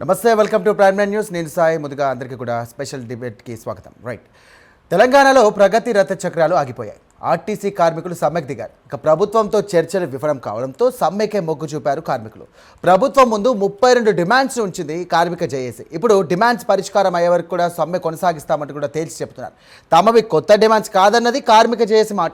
నమస్తే, welcome to prime nine news. నేను సాయి. ముందుగా అందరికీ కూడా స్పెషల్ డిబేట్కి స్వాగతం. రైట్, తెలంగాణలో ప్రగతి రథ చక్రాలు ఆగిపోయాయి. ఆర్టీసీ కార్మికులు సమ్మెకు దిగారు. ఇక ప్రభుత్వంతో చర్చలు విఫలం కావడంతో సమ్మెకే మొగ్గు చూపారు కార్మికులు. ప్రభుత్వం ముందు 32 డిమాండ్స్ ఉంచింది కార్మిక జేఏసీ. ఇప్పుడు డిమాండ్స్ పరిష్కారం అయ్యే వరకు కూడా సమ్మె కొనసాగిస్తామంటూ కూడా తేల్చి చెబుతున్నారు. తమవి కొత్త డిమాండ్స్ కాదన్నది కార్మిక జేఏసీ మాట.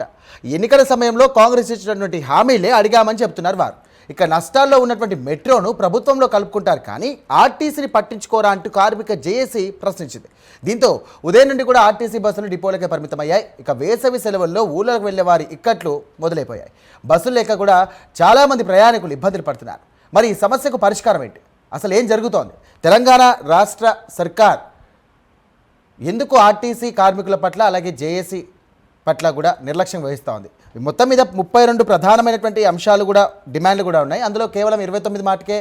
ఎన్నికల సమయంలో కాంగ్రెస్ ఇచ్చినటువంటి హామీలే అడిగామని చెబుతున్నారు వారు. ఇక నష్టాల్లో ఉన్నటువంటి మెట్రోను ప్రభుత్వంలో కలుపుకుంటారు, కానీ ఆర్టీసీని పట్టించుకోరా అంటూ కార్మిక జేఏసీ ప్రశ్నించింది. దీంతో ఉదయం నుండి కూడా ఆర్టీసీ బస్సులు డిపోలకే పరిమితమయ్యాయి. ఇక వేసవి సెలవుల్లో ఊళ్ళకు వెళ్లే వారి ఇక్కట్లు మొదలైపోయాయి. బస్సులు లేక కూడా చాలామంది ప్రయాణికులు ఇబ్బందులు పడుతున్నారు. మరి ఈ సమస్యకు పరిష్కారం ఏంటి? అసలు ఏం జరుగుతోంది? తెలంగాణ రాష్ట్ర సర్కార్ ఎందుకు ఆర్టీసీ కార్మికుల పట్ల అలాగే జేఏసీ పట్ల కూడా నిర్లక్ష్యం వహిస్తూ ఉంది? మొత్తం మీద 32 ప్రధానమైనటువంటి అంశాలు కూడా డిమాండ్లు కూడా ఉన్నాయి. అందులో కేవలం 29 మాటకే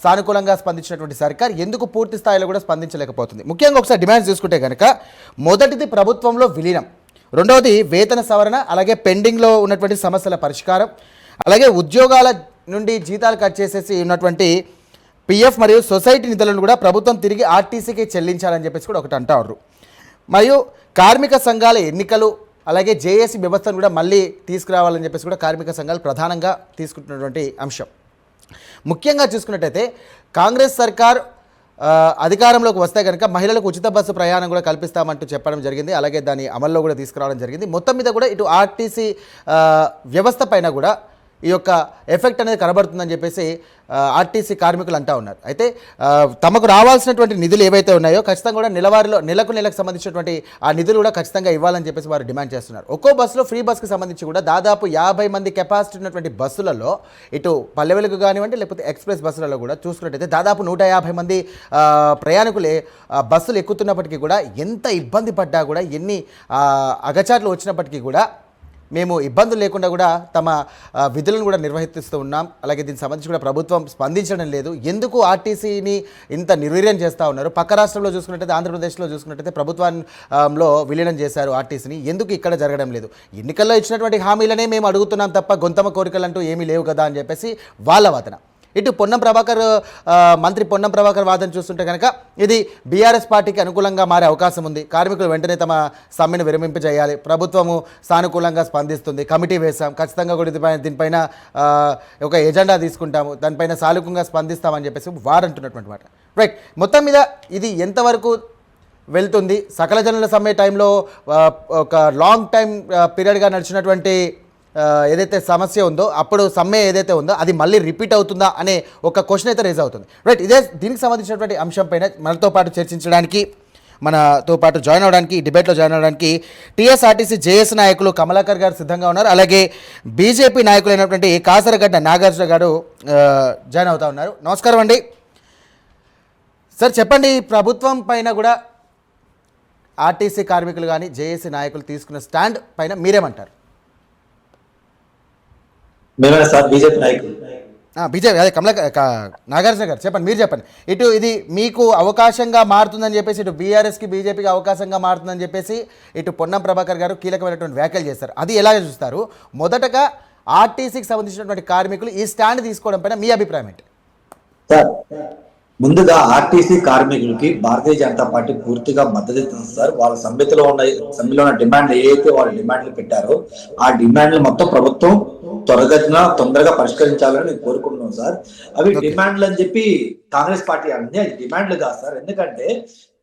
సానుకూలంగా స్పందించినటువంటి సర్కార్ ఎందుకు పూర్తి స్థాయిలో కూడా స్పందించలేకపోతుంది? ముఖ్యంగా ఒకసారి డిమాండ్స్ చూసుకుంటే కనుక, మొదటిది ప్రభుత్వంలో విలీనం, రెండవది వేతన సవరణ, అలాగే పెండింగ్లో ఉన్నటువంటి సమస్యల పరిష్కారం, అలాగే ఉద్యోగాల నుండి జీతాలు కట్ చేసేసి ఉన్నటువంటి పిఎఫ్ మరియు సొసైటీ నిధులను కూడా ప్రభుత్వం తిరిగి ఆర్టీసీకి చెల్లించాలని చెప్పేసి కూడా ఒకటి అంటారు. మరియు కార్మిక సంఘాల ఎన్నికలు, అలాగే జేఏసీ వ్యవస్థను కూడా మళ్ళీ తీసుకురావాలని చెప్పేసి కూడా కార్మిక సంఘాలు ప్రధానంగా తీసుకుంటున్నటువంటి అంశం. ముఖ్యంగా చూసుకున్నట్టయితే కాంగ్రెస్ సర్కార్ అధికారంలోకి వస్తే కనుక మహిళలకు ఉచిత బస్సు ప్రయాణం కూడా కల్పిస్తామంటూ చెప్పడం జరిగింది. అలాగే దాన్ని అమల్లో కూడా తీసుకురావడం జరిగింది. మొత్తం మీద కూడా ఇటు ఆర్టీసీ వ్యవస్థ పైన కూడా ఈ యొక్క ఎఫెక్ట్ అనేది కనబడుతుందని చెప్పేసి ఆర్టీసీ కార్మికులు అంటూ ఉన్నారు. అయితే తమకు రావాల్సినటువంటి నిధులు ఏవైతే ఉన్నాయో ఖచ్చితంగా కూడా నెలకు సంబంధించినటువంటి ఆ నిధులు కూడా ఖచ్చితంగా ఇవ్వాలని చెప్పేసి వారు డిమాండ్ చేస్తున్నారు. ఒక్కో బస్సులో ఫ్రీ బస్కి సంబంధించి కూడా దాదాపు 50 మంది కెపాసిటీ ఉన్నటువంటి బస్సులలో, ఇటు పల్లె వెలుగు కానివ్వండి లేకపోతే ఎక్స్ప్రెస్ బస్సులలో కూడా చూసుకున్నట్టయితే దాదాపు 150 మంది ప్రయాణికులే బస్సులు ఎక్కుతున్నప్పటికీ కూడా ఎంత ఇబ్బంది పడ్డా కూడా, ఎన్ని అగచాట్లు వచ్చినప్పటికీ కూడా మేము ఇబ్బందులు లేకుండా కూడా తమ విధులను కూడా నిర్వహిస్తూ ఉన్నాం. అలాగే దీనికి సంబంధించి కూడా ప్రభుత్వం స్పందించడం లేదు. ఎందుకు ఆర్టీసీని ఇంత నిర్వీర్యం చేస్తూ ఉన్నారు? పక్క రాష్ట్రంలో చూసుకున్నట్టయితే, ఆంధ్రప్రదేశ్లో చూసుకున్నట్టయితే ప్రభుత్వంలో విలీనం చేశారు ఆర్టీసీని. ఎందుకు ఇక్కడ జరగడం లేదు? ఎన్నికల్లో ఇచ్చినటువంటి హామీలనే మేము అడుగుతున్నాం తప్ప గొంతమ కోరికలు అంటూ ఏమీ లేవు కదా అని చెప్పేసి వాళ్ళ వాదన. ఇటు మంత్రి పొన్నం ప్రభాకర్ వాదన చూస్తుంటే కనుక ఇది బీఆర్ఎస్ పార్టీకి అనుకూలంగా మారే అవకాశం ఉంది. కార్మికులు వెంటనే తమ సమ్మెను విరమింపజేయాలి, ప్రభుత్వము సానుకూలంగా స్పందిస్తుంది, కమిటీ వేశాం, ఖచ్చితంగా కూడా దీనిపైన ఒక ఎజెండా తీసుకుంటాము, దానిపైన సానుకూలంగా స్పందిస్తామని చెప్పేసి వారు అంటున్నటువంటి మాట. రైట్, మొత్తం మీద ఇది ఎంతవరకు వెళ్తుంది? సకల జనుల సమ్మె టైంలో ఒక లాంగ్ టైం పీరియడ్గా నడిచినటువంటి ఏదైతే సమస్య ఉందో, అప్పుడు సమ్మె ఏదైతే ఉందో అది మళ్ళీ రిపీట్ అవుతుందా అనే ఒక క్వశ్చన్ అయితే రేజ్ అవుతుంది. రైట్, దీనికి సంబంధించినటువంటి అంశం పైన మనతో పాటు చర్చించడానికి, మనతో పాటు జాయిన్ అవడానికి, డిబేట్లో జాయిన్ అవడానికి టీఎస్ఆర్టీసీ జేఎస్ నాయకులు కమలాకర్ గారు సిద్ధంగా ఉన్నారు. అలాగే బీజేపీ నాయకులైనటువంటి కాసరగడ్డ నాగార్జున గారు జాయిన్ అవుతా ఉన్నారు. నమస్కారం అండి. సార్ చెప్పండి, ప్రభుత్వం పైన కూడా ఆర్టీసీ కార్మికులు కానీ జేఏసీ నాయకులు తీసుకున్న స్టాండ్ పైన మీరేమంటారు? బీజేపీ అదే నాగార్జున గారు చెప్పండి, మీరు చెప్పండి. ఇది మీకు అవకాశంగా మారుతుందని చెప్పేసి, ఇటు బీఆర్ఎస్కి బీజేపీకి అవకాశంగా మారుతుందని చెప్పేసి ఇటు పొన్నం ప్రభాకర్ గారు కీలకమైనటువంటి వ్యాఖ్యలు చేస్తారు. అది ఎలాగ చూస్తారు? మొదటగా ఆర్టీసీకి సంబంధించినటువంటి కార్మికులు ఈ స్టాండ్ తీసుకోవడం పైన మీ అభిప్రాయం ఏంటి? ముందుగా ఆర్టీసీ కార్మికులకి భారతీయ జనతా పార్టీ పూర్తిగా మద్దతు ఇస్తుంది సార్. వాళ్ళ సమ్మెలో ఉన్న డిమాండ్లు ఏవైతే వాళ్ళు డిమాండ్లు పెట్టారో ఆ డిమాండ్లు మొత్తం ప్రభుత్వం తొందరగా పరిష్కరించాలని నేను కోరుకుంటున్నాను సార్. అవి డిమాండ్లు అని చెప్పి కాంగ్రెస్ పార్టీ అంటే అది డిమాండ్లు కాదు సార్. ఎందుకంటే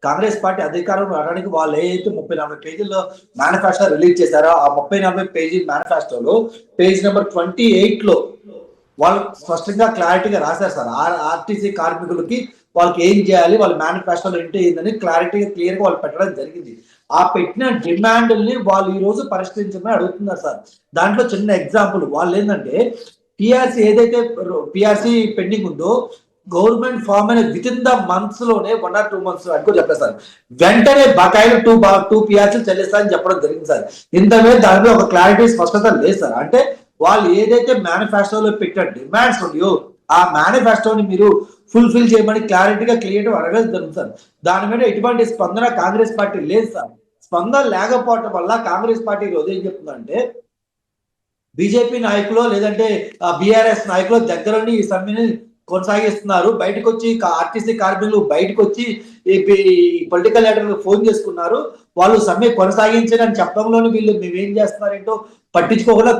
కాంగ్రెస్ పార్టీ అధికారం రావడానికి వాళ్ళు ఏదైతే 30-40 పేజీల్లో మేనిఫెస్టో రిలీజ్ చేశారో ఆ 30-40 పేజీ మేనిఫెస్టోలో పేజ్ నెంబర్ 28లో వాళ్ళు స్పష్టంగా క్లారిటీగా రాశారు సార్. ఆర్టీసీ కార్మికులకి వాళ్ళకి ఏం చేయాలి, వాళ్ళ మేనిఫెస్టోలో ఏంటని క్లారిటీగా క్లియర్ గా వాళ్ళు పెట్టడం జరిగింది. ఆ పెట్టిన డిమాండ్ని వాళ్ళు ఈ రోజు పరిష్కరించమని అడుగుతున్నారు సార్. దాంట్లో చిన్న ఎగ్జాంపుల్ వాళ్ళు ఏంటంటే, పిఆర్సీ ఏదైతే పిఆర్సీ పెండింగ్ ఉందో గవర్నమెంట్ ఫామ్ అయిన విత్ ఇన్ ద మంత్స్ లోనే 1 or 2 months అనుకో చెప్పేస్తారు, వెంటనే బకాయిలు 2 పిఆర్సీలు చెల్లిస్తారని చెప్పడం జరిగింది సార్. ఇంతవే దాని ఒక క్లారిటీ స్పష్టత లేదు సార్. అంటే వాళ్ళు ఏదైతే మేనిఫెస్టోలో పెట్టిన డిమాండ్స్ ఉన్నాయో ఆ మేనిఫెస్టోని మీరు ఫుల్ఫిల్ చేయమని క్లారిటీగా క్లియర్ అడగడం జరుగుతుంది. దాని మీద ఎటువంటి స్పందన కాంగ్రెస్ పార్టీ లేదు సార్. స్పందన లేకపోవటం వల్ల కాంగ్రెస్ పార్టీ రోజు ఏం చెప్తుందంటే, బీజేపీ నాయకులు లేదంటే బీఆర్ఎస్ నాయకులు దగ్గరుండి ఈ సమ్మెని కొనసాగిస్తున్నారు. బయటకు వచ్చి ఆర్టీసీ కార్మికులు బయటకు వచ్చి ఈ పొలిటికల్ లీడర్లు ఫోన్ చేసుకున్నారు. వాళ్ళు సమ్మె కొనసాగించని చెప్పడంలోనే వీళ్ళు మేమేం చేస్తున్నారేంటో పట్టించుకోకుండా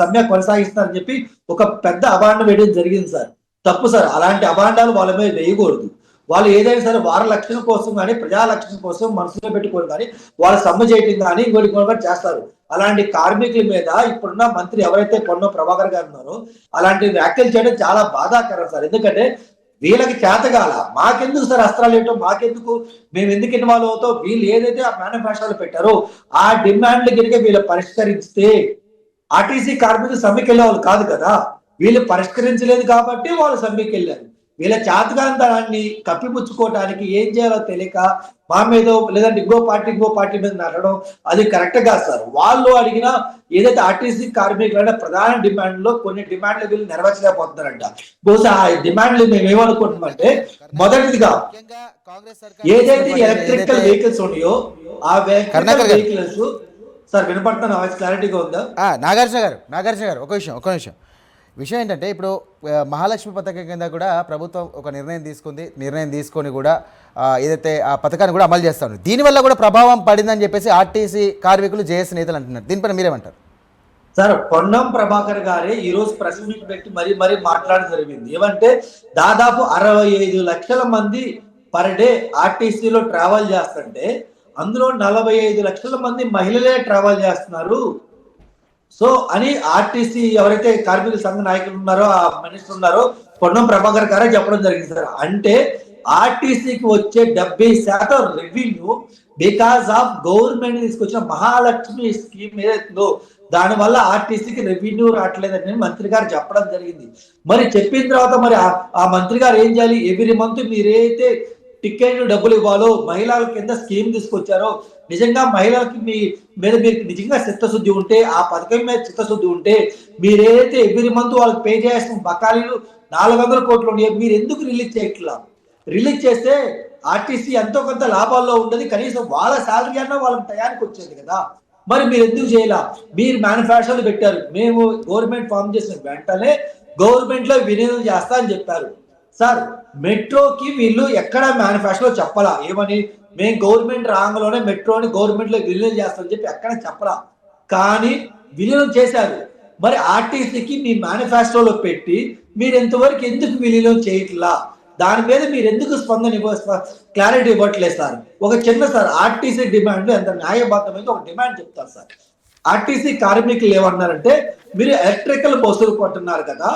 సమ్మె కొనసాగిస్తున్నారని చెప్పి ఒక పెద్ద అభాండం వేయడం జరిగింది సార్. తప్పు సార్. అలాంటి అభాండాలు వాళ్ళ మీద వేయకూడదు. వాళ్ళు ఏదైనా సరే వారి లక్ష్యం కోసం కానీ ప్రజా లక్ష్యం కోసం మనసులో పెట్టుకోరు కానీ వాళ్ళ సమ్మె చేయటం కానీ ఇంకోటి కూడా చేస్తారు. అలాంటి కార్మికుల మీద ఇప్పుడున్న మంత్రి ఎవరైతే పొన్నం ప్రభాకర్ గారు ఉన్నారో అలాంటి వ్యాఖ్యలు చేయడం చాలా బాధాకరం సార్. ఎందుకంటే వీళ్ళకి చేతగాల మాకెందుకు సార్ అస్త్రాలు ఏంటో మాకెందుకు, మేము ఎందుకు ఇన్వాల్వ్ అవుతాం, వీళ్ళు ఏదైతే ఆ మేనిఫెస్టోలో పెట్టారో ఆ డిమాండ్లు కనుక వీళ్ళు పరిష్కరిస్తే ఆర్టీసీ కార్మికులు సమ్మెకి వెళ్ళే వాళ్ళు కాదు కదా. వీళ్ళు పరిష్కరించలేదు కాబట్టి వాళ్ళు సమ్మెకి వెళ్ళారు. వీళ్ళ చేతకాంతనాన్ని కప్పిపుచ్చుకోవటానికి ఏం చేయాలో తెలియక మా మీద లేదంటే ఇంకో పార్టీ మీద నడవడం అది కరెక్ట్ కాదు సార్. వాళ్ళు అడిగిన ఏదైతే ఆర్టీసీ కార్మికులైన ప్రధాన డిమాండ్లో కొన్ని డిమాండ్లు వీళ్ళు నెరవేర్చలేకపోతున్నారంట. బహుశా ఆ డిమాండ్లు మేము ఏమనుకుంటున్నామంటే మొదటిదిగా ఏదైతే ఎలక్ట్రికల్ వెహికల్స్ ఉన్నాయో ఆ వెహికల్స్ సార్ వినపడుతున్న వాయిస్ క్లారిటీగా ఉందా? నాగార్జున గారు ఒక విషయం ఏంటంటే ఇప్పుడు మహాలక్ష్మి పథకం కింద కూడా ప్రభుత్వం ఒక నిర్ణయం తీసుకొని కూడా ఏదైతే ఆ పథకాన్ని కూడా అమలు చేస్తా ఉన్నారు. దీనివల్ల కూడా ప్రభావం పడిందని చెప్పేసి ఆర్టీసీ కార్మికులు జేఏసీ నేతలు అంటున్నారు. దీనిపైన మీరేమంటారు? సార్ పొన్నం ప్రభాకర్ గారే ఈ రోజు ప్రెస్ మీట్ పెట్టి మరీ మాట్లాడడం జరిగింది. ఏమంటే దాదాపు 65 లక్షల మంది పర్ డే ఆర్టీసీలో ట్రావెల్ చేస్తుంటే అందులో 45 లక్షల మంది మహిళలే ట్రావెల్ చేస్తున్నారు. సో అని ఆర్టీసీ ఎవరైతే కార్మిక సంఘ నాయకులు ఉన్నారో ఆ మినిస్టర్ ఉన్నారో పొన్నం ప్రభాకర్ గారే చెప్పడం జరిగింది సార్. అంటే ఆర్టీసీకి వచ్చే 70% రెవెన్యూ బికాస్ ఆఫ్ గవర్నమెంట్ తీసుకొచ్చిన మహాలక్ష్మి స్కీమ్ ఏదైతుందో దాని వల్ల ఆర్టీసీకి రెవెన్యూ రావట్లేదని మంత్రి గారు చెప్పడం జరిగింది. మరి చెప్పిన తర్వాత మరి ఆ మంత్రి గారు ఏం చేయాలి? ఎవ్రీ మంత్ మీరైతే టికెట్ డబ్బులు ఇవ్వాలో మహిళల కింద స్కీమ్ తీసుకొచ్చారో నిజంగా మహిళలకి మీద మీకు నిజంగా చిత్తశుద్ధి ఉంటే ఆ పథకం మీద చిత్తశుద్ధి ఉంటే మీరేదైతే ఎవ్రీ మంత్ వాళ్ళకి పే చేయాల్సిన బకాయిలు 400 కోట్లు ఉన్నాయి, మీరు ఎందుకు రిలీజ్ చేయట్లా? రిలీజ్ చేస్తే ఆర్టీసీ ఎంతో కొంత లాభాల్లో ఉండదు, కనీసం వాళ్ళ శాలరీ అన్నా వాళ్ళకి టయానికి వచ్చేది కదా. మరి మీరు ఎందుకు చేయాల? మీరు మేనిఫెస్టోలు పెట్టారు, మేము గవర్నమెంట్ ఫామ్ చేసిన వెంటనే గవర్నమెంట్ లో వినియోగం చేస్తా అని చెప్పారు. సార్ మెట్రోకి వీళ్ళు ఎక్కడ మేనిఫెస్టోలో చెప్పాలా ఏమని మేము గవర్నమెంట్ రాంగలోనే మెట్రోని గవర్నమెంట్ లో విలీనం చేస్తామని చెప్పి ఎక్కడ చెప్పలా, కానీ విలీనం చేశారు. మరి ఆర్టీసీకి మీ మేనిఫెస్టోలో పెట్టి మీరు ఎంతవరకు ఎందుకు విలీనం చేయట్లా? దాని మీద మీరు ఎందుకు క్లారిటీ ఇవ్వట్లేదు సార్? ఒక చిన్న సార్ ఆర్టీసీ డిమాండ్ ఎంత న్యాయబద్ధమైంది ఒక డిమాండ్ చెప్తారు సార్. ఆర్టీసీ కార్మికులు ఏమన్నారంటే మీరు ఎలక్ట్రికల్ బస్సులు కొంటున్నారు కదా,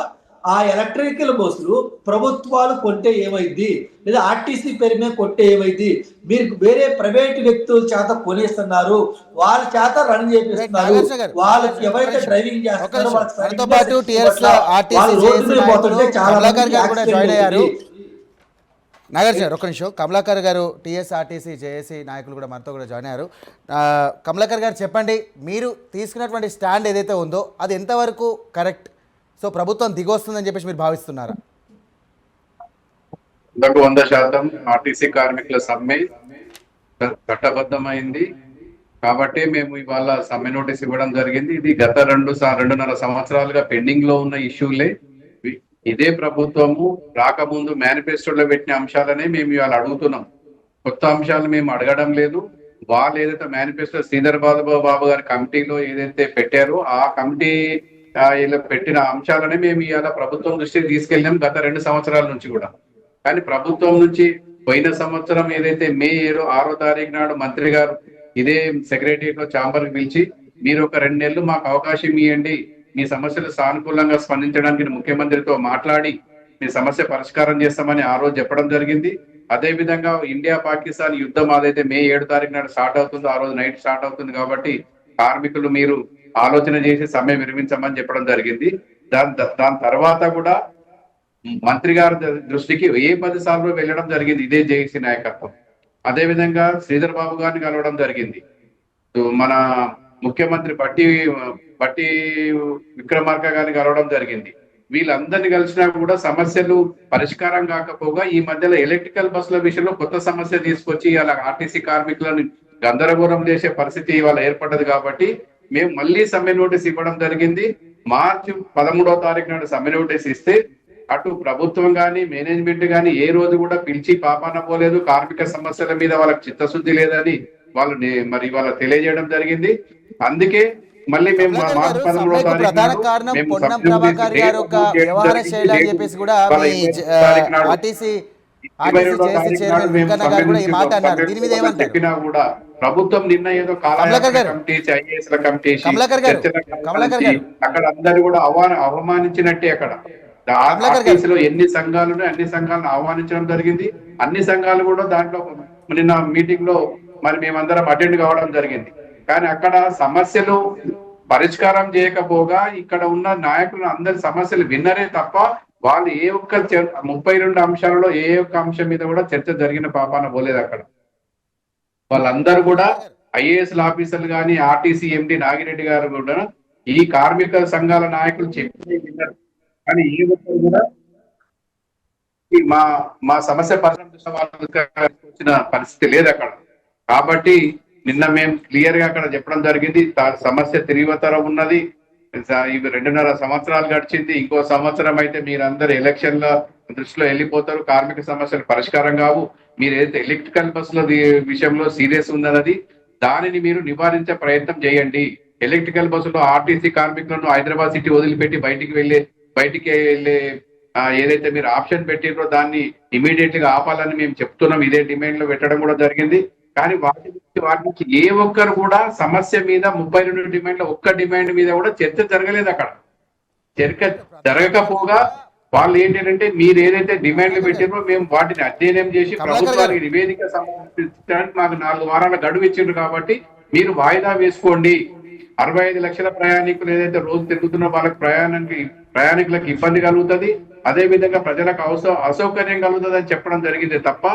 ఆ ఎలక్ట్రికల్ బస్సులు ప్రభుత్వాలు కొంటే ఏమైంది, లేదా ఆర్టీసీ పేరు మీద కొంటే ఏమైంది, మీరు వేరే ప్రైవేట్ వ్యక్తుల చేత కొనేస్తున్నారు, వాళ్ళ చేత రన్ చేపిస్తున్నారు, వాళ్ళకి ఎవరైతే డ్రైవింగ్ చేస్తున్నారో నాగార్జున గారు ఒక్క నిమిషం. కమలాకర్ గారు టీఎస్ఆర్టీసీ జేఏసీ నాయకులు కూడా మనతో కూడా జాయిన్ అయ్యారు. కమలాకర్ గారు చెప్పండి, మీరు తీసుకున్నటువంటి స్టాండ్ ఏదైతే ఉందో అది ఎంతవరకు కరెక్ట్? సో ప్రభుత్వం దిగొస్తుందని చెప్పేసి మీరు భావిస్తున్నారా? 100% ఆర్టీసీ కార్మికుల సమ్మె చట్టబద్ధమైంది కాబట్టి మేము ఇవాళ సమ్మె నోటీస్ ఇవ్వడం జరిగింది. ఇది గత 2.5 సంవత్సరాలుగా పెండింగ్ లో ఉన్న ఇష్యూలే. ఇదే ప్రభుత్వము రాకముందు మేనిఫెస్టోలో పెట్టిన అంశాలనే మేము ఇవాళ అడుగుతున్నాం. కొత్త అంశాలు మేము అడగడం లేదు. వాళ్ళు ఏదైతే మేనిఫెస్టో శ్రీధర్ బాబు గారి కమిటీలో ఏదైతే పెట్టారో ఆ కమిటీ ఇలా పెట్టిన అంశాలనే మేము ఇవాళ ప్రభుత్వం దృష్టికి తీసుకెళ్ళాం గత 2 సంవత్సరాల నుంచి కూడా. కానీ ప్రభుత్వం నుంచి పోయిన సంవత్సరం ఏదైతే మే 6వ తారీఖు నాడు మంత్రి గారు ఇదే సెక్రటరియట్ లో ఛాంబర్ కి పిలిచి మీరు ఒక 2 నెలలు మాకు అవకాశం ఇవ్వండి, మీ సమస్యలు సానుకూలంగా స్పందించడానికి ముఖ్యమంత్రితో మాట్లాడి మీ సమస్య పరిష్కారం చేస్తామని ఆ రోజు చెప్పడం జరిగింది. అదే విధంగా ఇండియా పాకిస్తాన్ యుద్ధం అదైతే మే 7వ తారీఖు నాడు స్టార్ట్ అవుతుందో ఆ రోజు నైట్ స్టార్ట్ అవుతుంది కాబట్టి కార్మికులు మీరు ఆలోచన చేసి సమ్మె విరమించమని చెప్పడం జరిగింది. దాని తర్వాత కూడా మంత్రి గారి దృష్టికి 10 సార్లు వెళ్ళడం జరిగింది ఇదే జేఏసీ నాయకత్వం. అదే విధంగా శ్రీధర్ బాబు గారిని కలవడం జరిగింది. మన ముఖ్యమంత్రి బట్టి విక్రమార్క గారిని కలవడం జరిగింది. వీళ్ళందరినీ కలిసినా కూడా సమస్యలు పరిష్కారం కాకపోగా ఈ మధ్యలో ఎలక్ట్రికల్ బస్సుల విషయంలో కొత్త సమస్య తీసుకొచ్చి ఇలా ఆర్టీసీ కార్మికులను గందరగోళం చేసే పరిస్థితి ఇవాళ ఏర్పడ్డది కాబట్టి మేము మళ్ళీ సమ్మె నోటీస్ ఇవ్వడం జరిగింది. మార్చి 13వ తారీఖు నాడు సమ్మె నోటీస్ ఇస్తే అటు ప్రభుత్వం కానీ మేనేజ్మెంట్ కానీ ఏ రోజు కూడా పిలిచి పాపాన పోలేదు. కార్మిక సమస్యల మీద వాళ్ళకి చిత్తశుద్ధి లేదని మరి వాళ్ళ తెలియజేయడం జరిగింది. అందుకే మళ్ళీ మేము కమలాకర్ మార్చి గారు, 13వ సమ్మెకు తారీఖు ప్రధాన నాడు కారణం మేము పొన్నం సభ్యులు ప్రభాకర్ గారు యొక్క వ్యవహార శైలి అని చెప్పేసి కూడా మీ ఆర్టీసీ జేఏసీ చైర్మన్ వెంకన్న గారు కూడా ఈ మాట అన్నారు. దీని మీద ఏమంటారు? చెప్పినా కూడా ప్రభుత్వం నిన్న ఏదో కమలాకర్ గారు, కమిటీ ఐఏఎస్ ల కమిటీ కమలాకర్ గారు, కమలాకర్ గారు, అక్కడ అందరు కూడా అవమానించినట్టే. అక్కడ కమలాకర్ గారు, ఆర్టీసీలో ఎన్ని సంఘాలు ఉన్నాయి అన్ని సంఘాలను ఆహ్వానించడం జరిగింది. అన్ని సంఘాలు కూడా దాంట్లో నిన్న మీటింగ్ లో మరి మేమందరం అటెండ్ కావడం జరిగింది. కానీ అక్కడ సమస్యలు పరిష్కారం చేయకపోగా ఇక్కడ ఉన్న నాయకులు అందరి సమస్యలు విన్నరే తప్ప వాళ్ళు ఏ ఒక్క 32 అంశాలలో ఏ ఒక్క అంశం మీద కూడా చర్చ జరిగిన పాపాన పోలేదు. అక్కడ వాళ్ళందరూ కూడా ఐఏఎస్ ఆఫీసర్లు కానీ ఆర్టీసీ ఎండి నాగిరెడ్డి గారు కూడా ఈ కార్మిక సంఘాల నాయకులు చెప్పి విన్నారు. కానీ ఏ ఒక్కరు కూడా మా మా సమస్య వచ్చిన పరిస్థితి లేదు అక్కడ. కాబట్టి నిన్న మేము క్లియర్ గా అక్కడ చెప్పడం జరిగింది. సమస్య తీవ్రతరం ఉన్నది. ఇవి 2.5 సంవత్సరాలు గడిచింది. ఇంకో సంవత్సరం అయితే మీరందరూ ఎలక్షన్ల దృష్టిలో వెళ్ళిపోతారు. కార్మిక సమస్యలు పరిష్కారం కావు. మీరు ఏదైతే ఎలక్ట్రికల్ బస్సుల విషయంలో సీరియస్ ఉన్నది దానిని మీరు నివారించే ప్రయత్నం చేయండి. ఎలక్ట్రికల్ బస్సులో ఆర్టీసీ కార్మికులను హైదరాబాద్ సిటీ వదిలిపెట్టి బయటికి వెళ్ళే ఏదైతే మీరు ఆప్షన్ పెట్టిరో దాన్ని ఇమీడియట్ గా ఆపాలని మేము చెప్తున్నాం. ఇదే డిమాండ్ లో పెట్టడం కూడా జరిగింది. కానీ వాటి నుంచి ఏ ఒక్కరు కూడా సమస్య మీద 32 డిమాండ్ల ఒక్క డిమాండ్ మీద కూడా చర్చ జరగలేదు. అక్కడ జరగకపోగా వాళ్ళు ఏంటంటే మీరు ఏదైతే డిమాండ్లు పెట్టిరో మేము వాటిని అధ్యయనం చేసి ప్రభుత్వానికి నివేదిక సమర్పించడానికి మాకు 4 వారాల గడువు ఇచ్చిండ్రు. కాబట్టి మీరు వాయిదా వేసుకోండి. 65 లక్షల ప్రయాణికులు ఏదైతే రోజు తిరుగుతున్న వాళ్ళకి ప్రయాణికులకు ఇబ్బంది కలుగుతుంది, అదే విధంగా ప్రజలకు అసౌకర్యం కలుగుతుంది అని చెప్పడం జరిగింది తప్ప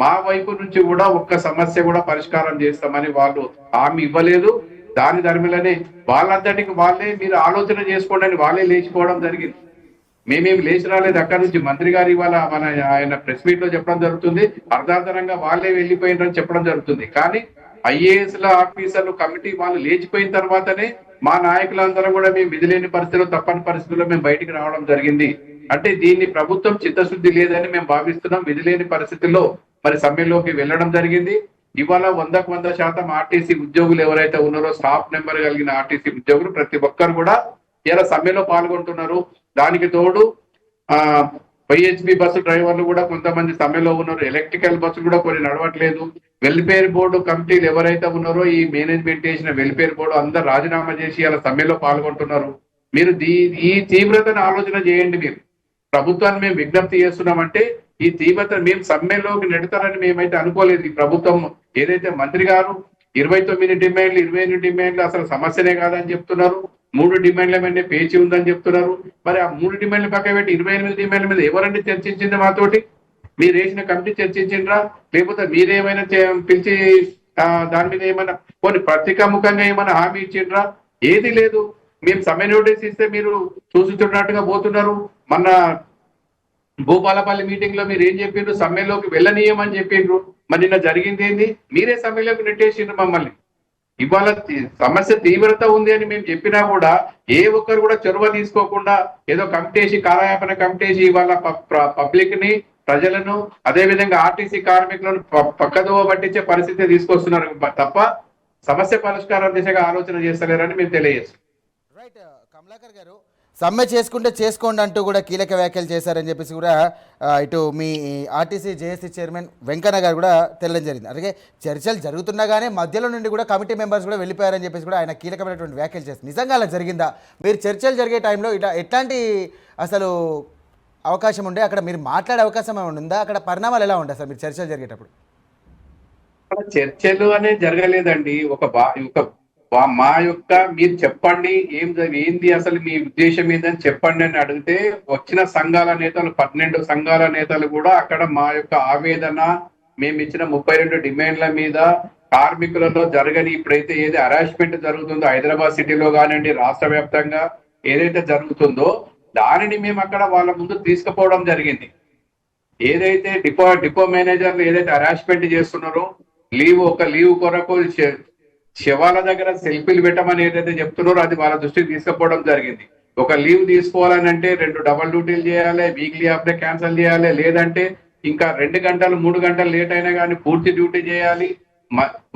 మా వైపు నుంచి కూడా ఒక్క సమస్య కూడా పరిష్కారం చేస్తామని వాళ్ళు హామీ ఇవ్వలేదు. దాని మీదనే వాళ్ళందరికీ వాళ్ళే మీరు ఆలోచన చేసుకోండి అని వాళ్ళే లేచిపోవడం జరిగింది. మేమేమి లేచి రాలేదు. అక్కడ నుంచి మంత్రి గారు ఇవాళ ఆయన ప్రెస్ మీట్ లో చెప్పడం జరుగుతుంది. అర్ధాంతరంగా వాళ్ళే వెళ్ళిపోయినారని చెప్పడం జరుగుతుంది. కానీ ఐఏఎస్ ల ఆఫీసర్లు కమిటీ వాళ్ళు లేచిపోయిన తర్వాతనే మా నాయకులందరూ కూడా మేము విధిలేని పరిస్థితుల్లో తప్పని పరిస్థితుల్లో మేము బయటికి రావడం జరిగింది. అంటే దీన్ని ప్రభుత్వం చిత్తశుద్ధి లేదని మేము భావిస్తున్నాం. విధిలేని పరిస్థితుల్లో మరి సమ్మెలోకి వెళ్ళడం జరిగింది. ఇవాళ 100% ఆర్టీసీ ఉద్యోగులు ఎవరైతే ఉన్నారో స్టాఫ్ నెంబర్ కలిగిన ఆర్టీసీ ఉద్యోగులు ప్రతి ఒక్కరు కూడా ఇలా సమ్మెలో పాల్గొంటున్నారు. దానికి తోడు వైహెచ్బి బస్సు డ్రైవర్లు కూడా కొంతమంది సమ్మెలో ఉన్నారు. ఎలక్ట్రికల్ బస్సులు కూడా కొన్ని నడవట్లేదు. వెల్ఫేర్ బోర్డు కమిటీలు ఎవరైతే ఉన్నారో ఈ మేనేజ్మెంట్ చేసిన వెల్ఫేర్ బోర్డు అందరు రాజీనామా చేసి ఇలా సమ్మెలో పాల్గొంటున్నారు. మీరు ఈ తీవ్రతను ఆలోచన చేయండి. మీరు ప్రభుత్వాన్ని మేము విజ్ఞప్తి చేస్తున్నామంటే ఈ తీవ్రత మేము సమ్మెలోకి నెడతారని మేమైతే అనుకోలేదు. ఈ ప్రభుత్వం ఏదైతే మంత్రి గారు 29 డిమాండ్లు 28 డిమాండ్లు అసలు సమస్యనే కాదని చెప్తున్నారు. 3 డిమాండ్ల మీద పేచి ఉందని చెప్తున్నారు. మరి ఆ 3 డిమాండ్లు పక్క పెట్టి 28 డిమాండ్ల మీద ఎవరండి చర్చించింది మాతోటి? మీరు వేసిన కమిటీ చర్చించిండ్రా? లేకపోతే మీరేమైనా పిలిచి దాని మీద ఏమైనా కొన్ని పత్రికాముఖంగా ఏమైనా హామీ ఇచ్చిండ్రా? ఏది లేదు. మేము సమ్మె నోటీస్ ఇస్తే మీరు చూసుతున్నట్టుగా పోతున్నారు. మొన్న భూపాలపల్లి మీటింగ్ లో మీరు ఏం చెప్పిండ్రు? సమ్మెలోకి వెళ్ళనీయమని చెప్పిండ్రు. మరి నిన్న జరిగింది ఏంది? మీరే సమ్మెలోకి నెట్టేసిండ్రు మమ్మల్ని. ఇవాళ సమస్య తీవ్రత ఉంది అని మేము చెప్పినా కూడా ఏ ఒక్కరు కూడా చొరవ తీసుకోకుండా ఏదో కమిటేసి కాలయాపన కమిటేసి ఇవాళ పబ్లిక్ ని ప్రజలను అదే విధంగా ఆర్టీసీ కార్మికులను పక్కదోవ పట్టించే పరిస్థితి తీసుకొస్తున్నారు తప్ప సమస్య పరిష్కారం దిశగా ఆలోచన చేస్తలేరని మేము తెలియజేస్తాం. రైట్ కమలాకర్ గారు, సమ్మె చేసుకుంటే చేసుకోండి అంటూ కూడా కీలక వ్యాఖ్యలు చేశారని చెప్పేసి కూడా ఇటు మీ ఆర్టీసీ జేఏసీ చైర్మన్ వెంకన్న గారు కూడా తెలియడం జరిగింది. అలాగే చర్చలు జరుగుతుండగానే మధ్యలో నుండి కూడా కమిటీ మెంబర్స్ కూడా వెళ్ళిపోయారని చెప్పేసి కూడా ఆయన కీలకమైనటువంటి వ్యాఖ్యలు చేస్తారు. నిజంగా అలా జరిగిందా? మీరు చర్చలు జరిగే టైంలో ఎట్లాంటి అసలు అవకాశం ఉండే? అక్కడ మీరు మాట్లాడే అవకాశం ఏమైనా ఉందా? అక్కడ పరిణామాలు ఎలా ఉంటాయి సార్ మీరు చర్చలు జరిగేటప్పుడు? చర్చలు అనేది జరగలేదండి. మా యొక్క మీరు చెప్పండి ఏంది అసలు మీ ఉద్దేశం ఏందని చెప్పండి అని అడిగితే వచ్చిన సంఘాల నేతలు 12 సంఘాల నేతలు కూడా అక్కడ మా యొక్క ఆవేదన మేము ఇచ్చిన 32 డిమాండ్ల మీద కార్మికులలో జరగని ఇప్పుడైతే ఏది హరాస్మెంట్ జరుగుతుందో హైదరాబాద్ సిటీలో కానివ్వండి రాష్ట్ర వ్యాప్తంగా ఏదైతే జరుగుతుందో దానిని మేము అక్కడ వాళ్ళ ముందు తీసుకుపోవడం జరిగింది. ఏదైతే డిపో మేనేజర్లు ఏదైతే హరాస్మెంట్ చేస్తున్నారో లీవ్ కొరకు శవాల దగ్గర సెల్ఫీలు పెట్టమని ఏదైతే చెప్తున్నారో అది వాళ్ళ దృష్టికి తీసుకుపోవడం జరిగింది. ఒక లీవ్ తీసుకోవాలని అంటే 2 డబల్ డ్యూటీలు చేయాలి, వీక్లీ అప్పుడే క్యాన్సిల్ చేయాలి, లేదంటే ఇంకా 2 గంటలు 3 గంటలు లేట్ అయినా కానీ పూర్తి డ్యూటీ చేయాలి.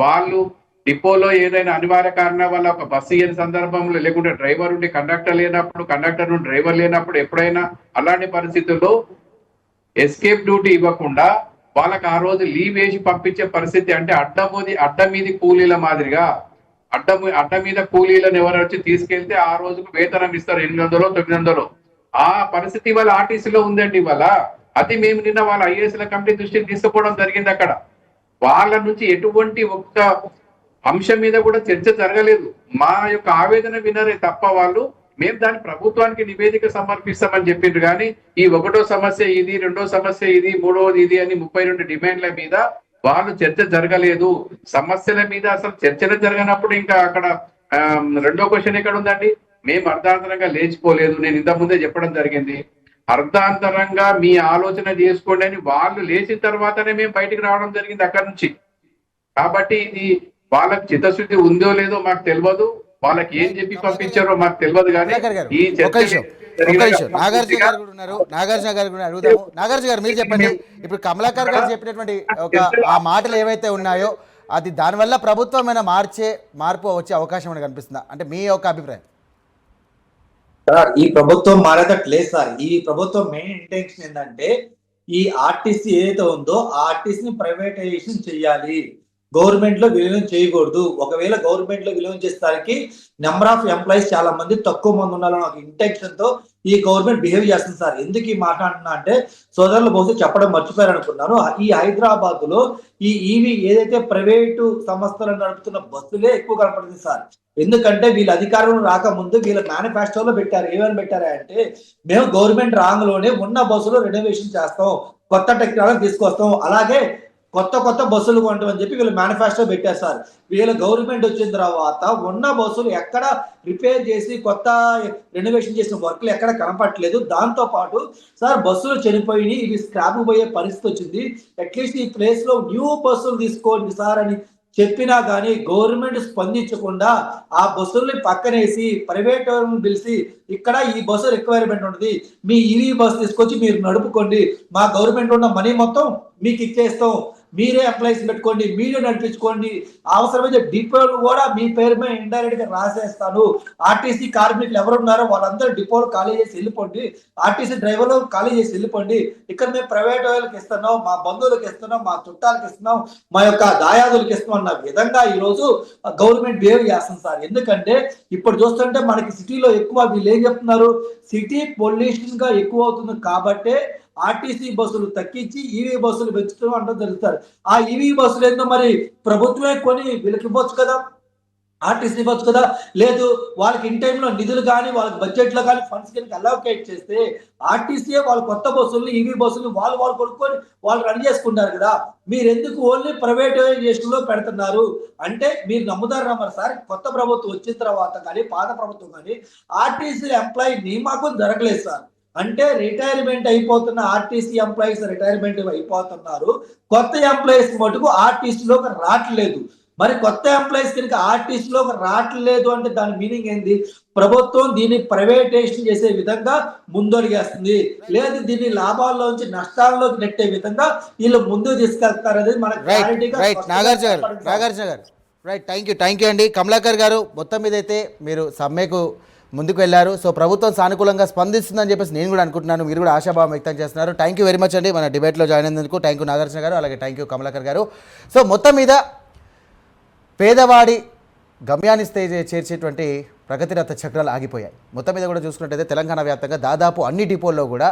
వాళ్ళు డిపోలో ఏదైనా అనివార్య కారణం వల్ల ఒక బస్సు ఇయ్యని సందర్భంలో, లేకుంటే డ్రైవర్ ఉండి కండక్టర్ లేనప్పుడు, కండక్టర్ నుండి డ్రైవర్ లేనప్పుడు, ఎప్పుడైనా అలాంటి పరిస్థితుల్లో ఎస్కేప్ డ్యూటీ ఇవ్వకుండా వాళ్ళకి ఆ రోజు లీవ్ వేసి పంపించే పరిస్థితి. అంటే అడ్డ మీది కూలీల మాదిరిగా అడ్డ మీద కూలీలను ఎవరు వచ్చి తీసుకెళ్తే ఆ రోజుకు వేతనం ఇస్తారు 800 900. ఆ పరిస్థితి ఇవాళ ఆర్టీసీలో ఉందండి ఇవాళ. అది మేము నిన్న వాళ్ళ ఐఏఎస్ల కమిటీ దృష్టికి తీసుకుపోవడం జరిగింది. అక్కడ వాళ్ళ నుంచి ఎటువంటి ఒక్క అంశం మీద కూడా చర్చ జరగలేదు. మా యొక్క ఆవేదన వినరే తప్ప వాళ్ళు మేము దాని ప్రభుత్వానికి నివేదిక సమర్పిస్తామని చెప్పిండ్రు. కానీ ఈ 1వ సమస్య ఇది, 2వ సమస్య ఇది, 3వది ఇది అని 32 డిమాండ్ల మీద వాళ్ళు చర్చ జరగలేదు. సమస్యల మీద అసలు చర్చలు జరగనప్పుడు ఇంకా అక్కడ 2వ క్వశ్చన్ ఎక్కడ ఉందండి? మేము అర్ధాంతరంగా లేచిపోలేదు. నేను ఇంత ముందే చెప్పడం జరిగింది, అర్ధాంతరంగా మీ ఆలోచన చేసుకోండి అని వాళ్ళు లేచిన తర్వాతనే మేము బయటికి రావడం జరిగింది అక్కడి నుంచి. కాబట్టి ఇది వాళ్ళకి చిత్తశుద్ధి ఉందో లేదో మాకు తెలియదు, వాళ్ళకి ఏం చెప్పి పంపించారో మాకు తెలియదు. కానీ ఈ నాగార్జున గారు కూడా ఉన్నారు, నాగార్జున గారు కూడా అడుగుదాము. నాగార్జున గారు మీరు చెప్పండి, ఇప్పుడు కమలాకర్ గారు చెప్పినటువంటి ఆ మాటలు ఏవైతే ఉన్నాయో అది దానివల్ల ప్రభుత్వం ఏమైనా మార్పు వచ్చే అవకాశం ఏమైనా కనిపిస్తుందా? అంటే మీ యొక్క అభిప్రాయం. సార్ ఈ ప్రభుత్వం మారేటట్టు లేదు సార్. ఈ ప్రభుత్వం మెయిన్ ఇంటెన్షన్ ఏంటంటే ఈ ఆర్టీసీ ఏదైతే ఉందో ఆ ఆర్టీసీని ప్రైవేటైజేషన్ చేయాలి, గవర్నమెంట్ లో విలీనం చేయకూడదు. ఒకవేళ గవర్నమెంట్ లో విలీనం చేసేసరికి నెంబర్ ఆఫ్ ఎంప్లాయీస్ చాలా మంది తక్కువ మంది ఉండాలని ఒక ఇంటెన్షన్ తో ఈ గవర్నమెంట్ బిహేవ్ చేస్తుంది సార్. ఎందుకు ఈ మాట అంటున్నా అంటే సోదరులు బహుశా చెప్పడం మర్చిపోయారు అనుకున్నాను. ఈ హైదరాబాద్ లో ఈ ఈవీ ఏదైతే ప్రైవేటు సంస్థలు నడుపుతున్న బస్సులే ఎక్కువ కనపడుతుంది సార్. ఎందుకంటే వీళ్ళ అధికారంలో రాకముందు వీళ్ళ మేనిఫెస్టోలో పెట్టారు. ఏమని పెట్టారా అంటే మేము గవర్నమెంట్ రాంగ్లోనే ఉన్న బస్సులు రెనోవేషన్ చేస్తాం, కొత్త టెక్నాలజీ తీసుకొస్తాం, అలాగే కొత్త బస్సులు కొంటామని చెప్పి వీళ్ళు మేనిఫెస్టో పెట్టారు సార్. వీళ్ళ గవర్నమెంట్ వచ్చిన తర్వాత ఉన్న బస్సులు ఎక్కడ రిపేర్ చేసి కొత్త రెనోవేషన్ చేసిన వర్క్లు ఎక్కడ కనపట్లేదు. దాంతో పాటు సార్ బస్సులు చనిపోయి ఇవి స్క్రాప్ పోయే పరిస్థితి వచ్చింది. అట్లీస్ట్ ఈ ప్లేస్ లో న్యూ బస్సులు తీసుకోండి సార్ అని చెప్పినా కానీ గవర్నమెంట్ స్పందించకుండా ఆ బస్సుల్ని పక్కనేసి ప్రైవేట్ పిలిచి ఇక్కడ ఈ బస్సు రిక్వైర్మెంట్ ఉంటుంది, మీ ఈవీ బస్సు తీసుకొచ్చి మీరు నడుపుకోండి, మా గవర్నమెంట్ ఉన్న మనీ మొత్తం మీకు ఇచ్చేస్తాం, మీరే ఎంప్లాయీస్ పెట్టుకోండి, మీరే నడిపించుకోండి, అవసరమైతే డిపోలు కూడా మీ పేరు మీద ఇండైరెక్ట్ గా రాసేస్తాను, ఆర్టీసీ కార్మికులు ఎవరున్నారో వాళ్ళందరూ డిపోలు ఖాళీ చేసి వెళ్ళిపోండి, ఆర్టీసీ డ్రైవర్లు ఖాళీ చేసి వెళ్ళిపోండి, ఇక్కడ మేము ప్రైవేట్ వాళ్ళకి ఇస్తున్నాం, మా బంధువులకు ఇస్తున్నాం, మా చుట్టాలకు ఇస్తున్నాం, మా యొక్క దాయాదులకు ఇస్తున్నాం అన్న విధంగా ఈ రోజు గవర్నమెంట్ బిహేవ్ చేస్తుంది సార్. ఎందుకంటే ఇప్పుడు చూస్తుంటే మనకి సిటీలో ఎక్కువ వీళ్ళు ఏం చెప్తున్నారు, సిటీ పొల్యూషన్ గా ఎక్కువ అవుతుంది కాబట్టి ఆర్టీసీ బస్సులు తగ్గించి ఈవీ బస్సులు పెంచుతూ అంటే జరుగుతారు. ఆ ఈవీ బస్సులు ఏందో మరి ప్రభుత్వమే కొని వీళ్ళకి ఇవ్వచ్చు కదా, ఆర్టీసీ ఇవ్వచ్చు కదా. లేదు వాళ్ళకి ఇన్ టైంలో నిధులు కానీ వాళ్ళకి బడ్జెట్లో కానీ ఫండ్స్ కానీ అలొకేట్ చేస్తే ఆర్టీసీయే వాళ్ళ కొత్త బస్సులు ఈవీ బస్సులు వాళ్ళు కొనుక్కొని వాళ్ళు రన్ చేసుకుంటారు కదా. మీరు ఎందుకు ఓన్లీ ప్రైవేటైజేషన్ లో పెడుతున్నారు అంటే మీరు నమ్మరు సార్. కొత్త ప్రభుత్వం వచ్చిన తర్వాత కానీ పాత ప్రభుత్వం కానీ ఆర్టీసీ ఎంప్లాయీ నియామకం జరగలేదు సార్. అంటే రిటైర్మెంట్ అయిపోతున్న ఆర్టీసీ ఎంప్లాయీస్ రిటైర్మెంట్ అయిపోతున్నారు, కొత్త ఎంప్లాయీస్ మటుకు ఆర్టీసీలోకి రావట్లేదు. మరి కొత్త ఎంప్లాయీస్ కనుక ఆర్టీసీలోకి రావట్లేదు అంటే దాని మీనింగ్ ఏంది? ప్రభుత్వం దీన్ని ప్రైవేటైజేషన్ చేసే విధంగా ముందడుగేస్తుంది, లేదు దీన్ని లాభాల్లోంచి నష్టాల్లోకి నెట్టే విధంగా వీళ్ళు ముందుకు తీసుకెళ్తారు అనేది మనకు క్లారిటీగా. నాగార్జున గారు రైట్, థ్యాంక్ యూ అండి. కమలాకర్ గారు మొత్తం మీద అయితే మీరు సమ్మెకు ముందుకు వెళ్ళారు. సో ప్రభుత్వం సానుకూలంగా స్పందిస్తుందని చెప్పేసి నేను కూడా అనుకుంటున్నాను, మీరు కూడా ఆశాభావం వ్యక్తం చేస్తున్నారు. థ్యాంక్ యూ వెరీ మచ్ అండి మన డిబేట్లో జాయిన్ అయినందుకు. థ్యాంక్ యూ నాగార్జున గారు, అలాగే థ్యాంక్ యూ కమలాకర్ గారు. సో మొత్తం మీద పేదవాడి గమ్యాన్ని చేర్చేటువంటి ప్రగతి రథ చక్రాలు ఆగిపోయాయి. మొత్తం మీద కూడా చూసుకున్నట్టయితే తెలంగాణ వ్యాప్తంగా దాదాపు అన్ని డిపోల్లో కూడా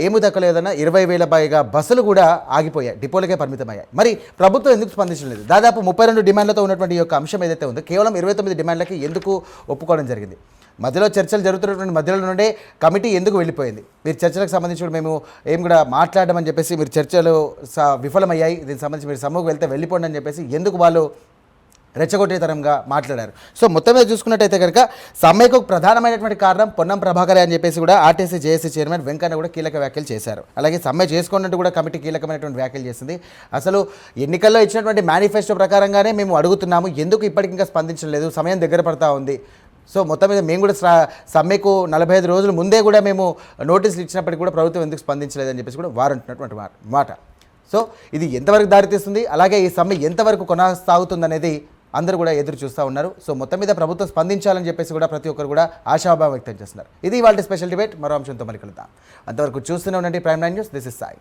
ఏమి దక్కలేదన్న 20,000 పైగా బస్సులు కూడా ఆగిపోయాయి, డిపోలకే పరిమితమయ్యాయి. మరి ప్రభుత్వం ఎందుకు స్పందించలేదు? దాదాపు 32 డిమాండ్లతో ఉన్నటువంటి ఈ యొక్క అంశం ఏదైతే ఉందో కేవలం 29 డిమాండ్లకి ఎందుకు ఒప్పుకోవడం జరిగింది? మధ్యలో చర్చలు జరుగుతున్నటువంటి మధ్యలో నుండే కమిటీ ఎందుకు వెళ్ళిపోయింది? మీరు చర్చలకు సంబంధించి మేము ఏం కూడా మాట్లాడమని చెప్పేసి మీరు చర్చలు విఫలమయ్యాయి, దీనికి సంబంధించి మీరు సమ్మెకు వెళ్తే వెళ్ళిపోండి అని చెప్పేసి ఎందుకు వాళ్ళు రెచ్చగొట్టేతరంగా మాట్లాడారు? సో మొత్తం మీద చూసుకున్నట్టయితే కనుక సమ్మెకు ప్రధానమైనటువంటి కారణం పొన్నం ప్రభాకర్ అని చెప్పేసి కూడా ఆర్టీసీ జేఏసీ చైర్మన్ వెంకన్న కూడా కీలక వ్యాఖ్యలు చేశారు. అలాగే సమ్మె చేసుకున్నట్టు కూడా కమిటీ కీలకమైనటువంటి వ్యాఖ్యలు చేసింది. అసలు ఎన్నికల్లో ఇచ్చినటువంటి మేనిఫెస్టో ప్రకారంగానే మేము అడుగుతున్నాము, ఎందుకు ఇప్పటికి ఇంకా స్పందించలేదు, సమయం దగ్గర పడతా ఉంది, సో మొత్తం మీద మేము కూడా సమ్మెకు 45 రోజుల ముందే కూడా మేము నోటీసులు ఇచ్చినప్పటికీ కూడా ప్రభుత్వం ఎందుకు స్పందించలేదని చెప్పేసి కూడా వారు అంటున్నటువంటి మాట. సో ఇది ఎంతవరకు దారితీస్తుంది, అలాగే ఈ సమ్మె ఎంతవరకు కొనసాగుతుందనేది అందరూ కూడా ఎదురు చూస్తూ ఉన్నారు. సో మొత్తం మీద ప్రభుత్వం స్పందించాలని చెప్పేసి కూడా ప్రతి ఒక్కరు కూడా ఆశాభావం వ్యక్తం చేస్తున్నారు. ఇది వాళ్ళ స్పెషల్ డిబేట్. మరో అంశంతో మళ్ళీ కలుద్దాం. అంతవరకు చూస్తూనే ఉండండి prime 9 news. This is Sai.